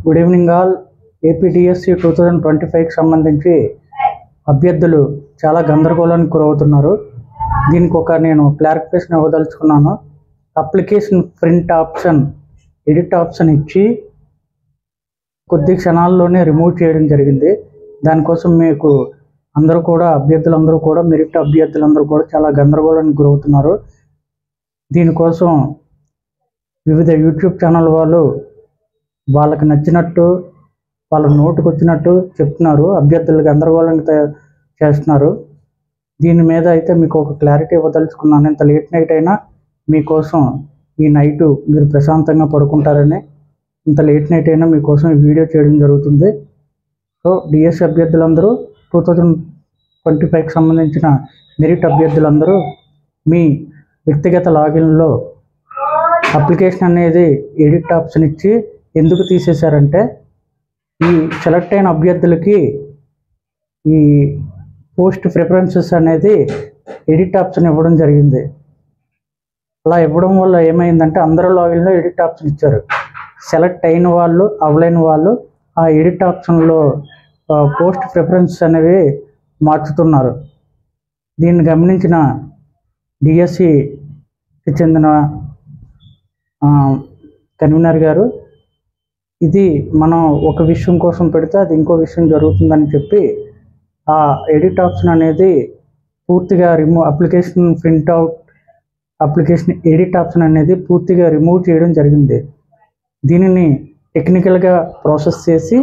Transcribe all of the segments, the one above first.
Good evening all. APDSC 2025కి సంబంధించి అభ్యర్థులు చాలా గందరగోళానికి గురవుతున్నారు. దీనికి నేను క్లారిఫికేషన్ ఇవ్వదలుచుకున్నాను. Application print option, edit option ఇచ్చి కొద్ది క్షణాల్లోనే రిమూవ్ చేయడం జరిగింది. దానికోసం మీకు అందరూ కూడా అభ్యర్థులందరూ కూడా మెరిట్ అభ్యర్థులందరూ కూడా చాలా గందరగోళానికి గురవుతున్నారు. దీనికోసం వివిధ యూట్యూబ్ ఛానల్ వాళ్ళు వాళ్ళకి నచ్చినట్టు వాళ్ళ నోటుకు వచ్చినట్టు చెప్తున్నారు, అభ్యర్థులు గందరగోళానికి చేస్తున్నారు. దీని మీద అయితే మీకు ఒక క్లారిటీ ఇవ్వదలుచుకున్నాను. ఇంత లేట్ నైట్ అయినా మీకోసం ఈ నైటు మీరు ప్రశాంతంగా పడుకుంటారని ఇంత లేట్ నైట్ అయినా మీకోసం ఈ వీడియో చేయడం జరుగుతుంది. సో డిఎస్సి అభ్యర్థులందరూ 2025కి సంబంధించిన మెరిట్ అభ్యర్థులందరూ మీ వ్యక్తిగత లాగిన్లో అప్లికేషన్ అనేది ఎడిట్ ఆప్షన్ ఇచ్చి ఎందుకు తీసేశారంటే, ఈ సెలెక్ట్ అయిన అభ్యర్థులకి ఈ పోస్ట్ ప్రిఫరెన్సెస్ అనేది ఎడిట్ ఆప్షన్ ఇవ్వడం జరిగింది. అలా ఇవ్వడం వల్ల ఏమైందంటే అందరూ లాగిన్లో ఎడిట్ ఆప్షన్ ఇచ్చారు. సెలెక్ట్ అయిన వాళ్ళు అవ్వలేని వాళ్ళు ఆ ఎడిట్ ఆప్షన్లో పోస్ట్ ప్రిఫరెన్సెస్ అనేవి మార్చుతున్నారు. దీన్ని గమనించిన డిఎస్సికి చెందిన కన్వీనర్ గారు, ఇది మనం ఒక విషయం కోసం పెడితే అది ఇంకో విషయం జరుగుతుందని చెప్పి ఆ ఎడిట్ ఆప్షన్ అనేది పూర్తిగా application printout application edit option అనేది పూర్తిగా రిమూవ్ చేయడం జరిగింది. దీనిని టెక్నికల్గా ప్రాసెస్ చేసి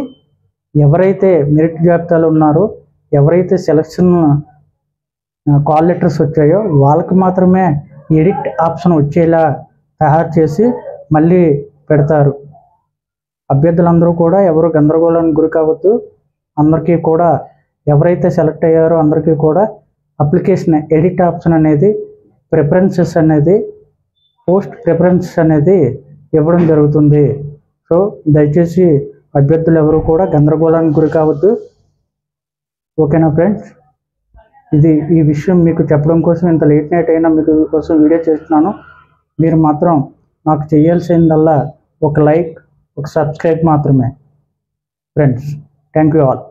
ఎవరైతే మెరిట్ జాబితాలో ఉన్నారో, ఎవరైతే సెలక్షన్ కాల్ లెటర్స్ వచ్చాయో వాళ్ళకి మాత్రమే ఎడిట్ ఆప్షన్ వచ్చేలా తయారు చేసి మళ్ళీ పెడతారు. అభ్యర్థులందరూ కూడా ఎవరు గందరగోళానికి గురి కావద్దు. అందరికీ కూడా ఎవరైతే సెలెక్ట్ అయ్యారో అందరికీ కూడా అప్లికేషన్ ఎడిట్ ఆప్షన్ అనేది ప్రిఫరెన్సెస్ అనేది పోస్ట్ ప్రిఫరెన్సెస్ అనేది ఇవ్వడం జరుగుతుంది. సో దయచేసి అభ్యర్థులు ఎవరు కూడా గందరగోళానికి గురి కావద్దు. ఓకేనా ఫ్రెండ్స్? ఈ విషయం మీకు చెప్పడం కోసం ఇంత లేట్ నైట్ అయినా మీకు కోసం వీడియో చేస్తున్నాను. మీరు మాత్రం నాకు చేయాల్సిందల్లా ఒక లైక్, ఒక సబ్స్క్రైబ్ మాత్రమే ఫ్రెండ్స్. Thank you all.